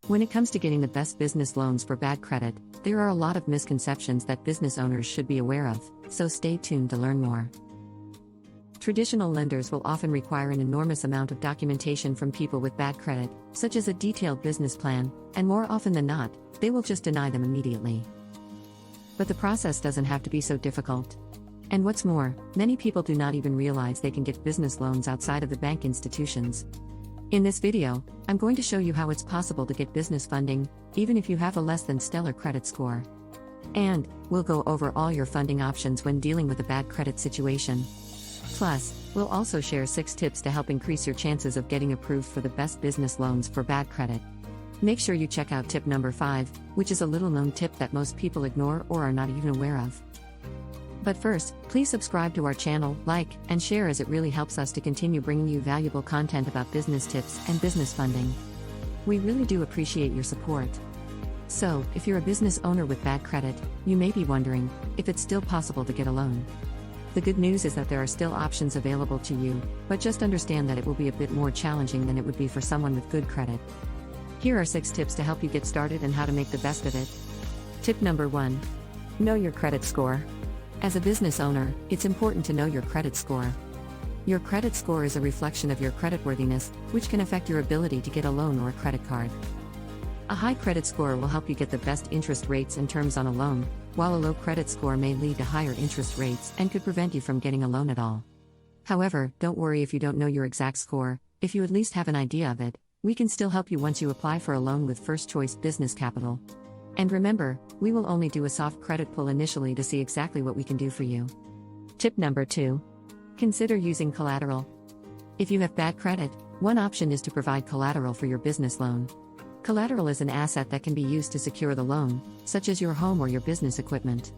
When it comes to getting the best business loans for bad credit, there are a lot of misconceptions that business owners should be aware of, so stay tuned to learn more. Traditional lenders will often require an enormous amount of documentation from people with bad credit, such as a detailed business plan, and more often than not, they will just deny them immediately. But the process doesn't have to be so difficult. And what's more, many people do not even realize they can get business loans outside of the bank institutions. In this video, I'm going to show you how it's possible to get business funding, even if you have a less than stellar credit score. And we'll go over all your funding options when dealing with a bad credit situation. Plus, we'll also share 6 tips to help increase your chances of getting approved for the best business loans for bad credit. Make sure you check out tip number 5, which is a little-known tip that most people ignore or are not even aware of. But first, please subscribe to our channel, like, and share as it really helps us to continue bringing you valuable content about business tips and business funding. We really do appreciate your support. So, if you're a business owner with bad credit, you may be wondering if it's still possible to get a loan. The good news is that there are still options available to you, but just understand that it will be a bit more challenging than it would be for someone with good credit. Here are 6 tips to help you get started and how to make the best of it. Tip number 1. Know your credit score. As a business owner, it's important to know your credit score. Your credit score is a reflection of your creditworthiness, which can affect your ability to get a loan or a credit card. A high credit score will help you get the best interest rates and terms on a loan, while a low credit score may lead to higher interest rates and could prevent you from getting a loan at all. However, don't worry if you don't know your exact score. If you at least have an idea of it, we can still help you once you apply for a loan with First Choice Business Capital. And remember, we will only do a soft credit pull initially to see exactly what we can do for you. Tip number 2. Consider using collateral. If you have bad credit, one option is to provide collateral for your business loan. Collateral is an asset that can be used to secure the loan, such as your home or your business equipment.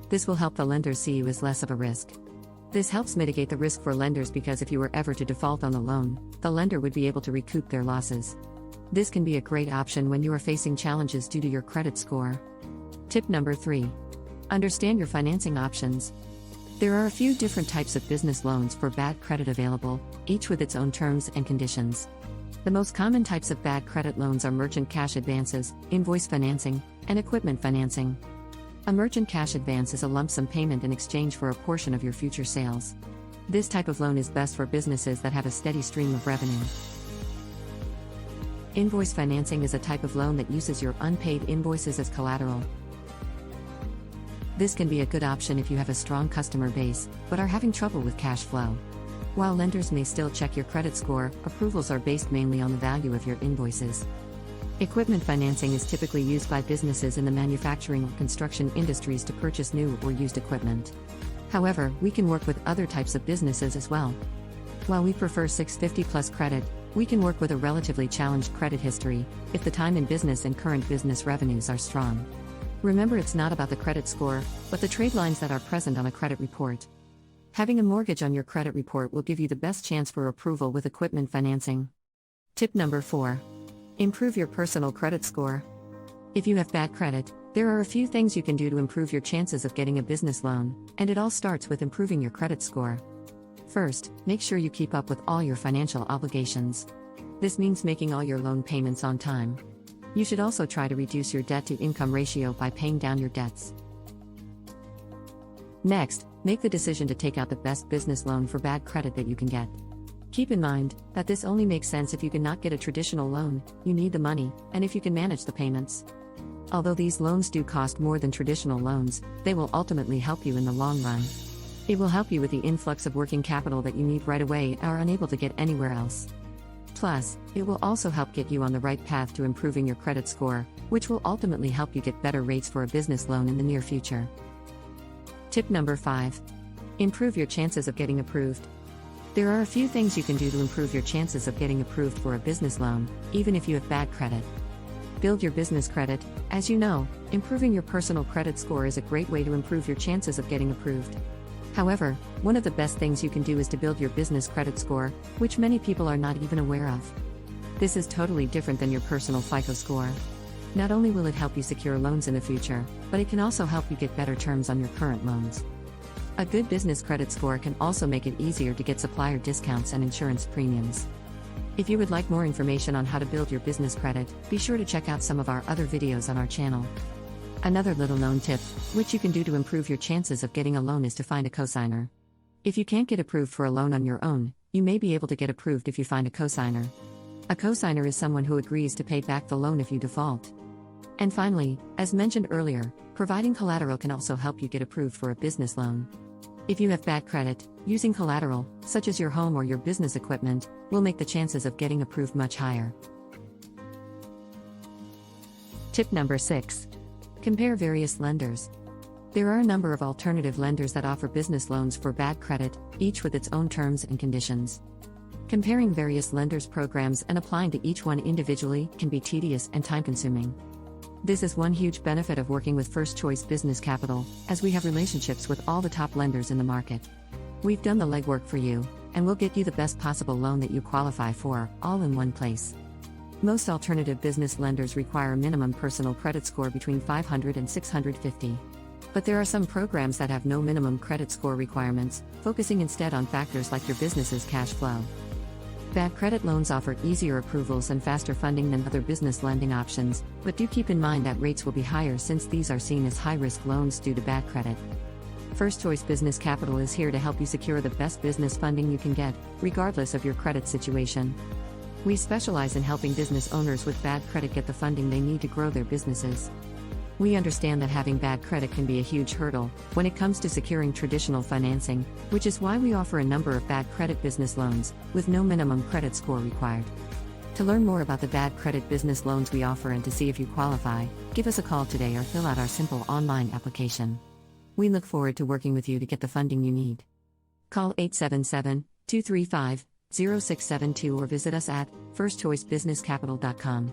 This will help the lenders see you as less of a risk. This helps mitigate the risk for lenders because if you were ever to default on the loan, the lender would be able to recoup their losses. This can be a great option when you are facing challenges due to your credit score. Tip number 3. Understand your financing options. There are a few different types of business loans for bad credit available, each with its own terms and conditions. The most common types of bad credit loans are merchant cash advances, invoice financing, and equipment financing. A merchant cash advance is a lump sum payment in exchange for a portion of your future sales. This type of loan is best for businesses that have a steady stream of revenue. Invoice financing is a type of loan that uses your unpaid invoices as collateral. This can be a good option if you have a strong customer base, but are having trouble with cash flow. While lenders may still check your credit score, approvals are based mainly on the value of your invoices. Equipment financing is typically used by businesses in the manufacturing or construction industries to purchase new or used equipment. However, we can work with other types of businesses as well. While we prefer 650 plus credit, we can work with a relatively challenged credit history, if the time in business and current business revenues are strong. Remember, it's not about the credit score, but the trade lines that are present on a credit report. Having a mortgage on your credit report will give you the best chance for approval with equipment financing. Tip number 4. Improve your personal credit score. If you have bad credit, there are a few things you can do to improve your chances of getting a business loan, and it all starts with improving your credit score. First, make sure you keep up with all your financial obligations. This means making all your loan payments on time. You should also try to reduce your debt-to-income ratio by paying down your debts. Next, make the decision to take out the best business loan for bad credit that you can get. Keep in mind that this only makes sense if you cannot get a traditional loan, you need the money, and if you can manage the payments. Although these loans do cost more than traditional loans, they will ultimately help you in the long run. It will help you with the influx of working capital that you need right away and are unable to get anywhere else. Plus, it will also help get you on the right path to improving your credit score, which will ultimately help you get better rates for a business loan in the near future. Tip number 5. Improve your chances of getting approved. There are a few things you can do to improve your chances of getting approved for a business loan, even if you have bad credit. Build your business credit. As you know, improving your personal credit score is a great way to improve your chances of getting approved. However, one of the best things you can do is to build your business credit score, which many people are not even aware of. This is totally different than your personal FICO score. Not only will it help you secure loans in the future, but it can also help you get better terms on your current loans. A good business credit score can also make it easier to get supplier discounts and insurance premiums. If you would like more information on how to build your business credit, be sure to check out some of our other videos on our channel. Another little known tip, which you can do to improve your chances of getting a loan, is to find a cosigner. If you can't get approved for a loan on your own, you may be able to get approved if you find a cosigner. A cosigner is someone who agrees to pay back the loan if you default. And finally, as mentioned earlier, providing collateral can also help you get approved for a business loan. If you have bad credit, using collateral, such as your home or your business equipment, will make the chances of getting approved much higher. Tip number 6. Compare various lenders. There are a number of alternative lenders that offer business loans for bad credit, each with its own terms and conditions. Comparing various lenders' programs and applying to each one individually can be tedious and time-consuming. This is one huge benefit of working with First Choice Business Capital, as we have relationships with all the top lenders in the market. We've done the legwork for you, and we'll get you the best possible loan that you qualify for, all in one place. Most alternative business lenders require a minimum personal credit score between 500 and 650. But there are some programs that have no minimum credit score requirements, focusing instead on factors like your business's cash flow. Bad credit loans offer easier approvals and faster funding than other business lending options, but do keep in mind that rates will be higher since these are seen as high-risk loans due to bad credit. First Choice Business Capital is here to help you secure the best business funding you can get, regardless of your credit situation. We specialize in helping business owners with bad credit get the funding they need to grow their businesses. We understand that having bad credit can be a huge hurdle when it comes to securing traditional financing, which is why we offer a number of bad credit business loans, with no minimum credit score required. To learn more about the bad credit business loans we offer and to see if you qualify, give us a call today or fill out our simple online application. We look forward to working with you to get the funding you need. Call 877-235-0672 or visit us at firstchoicebusinesscapital.com.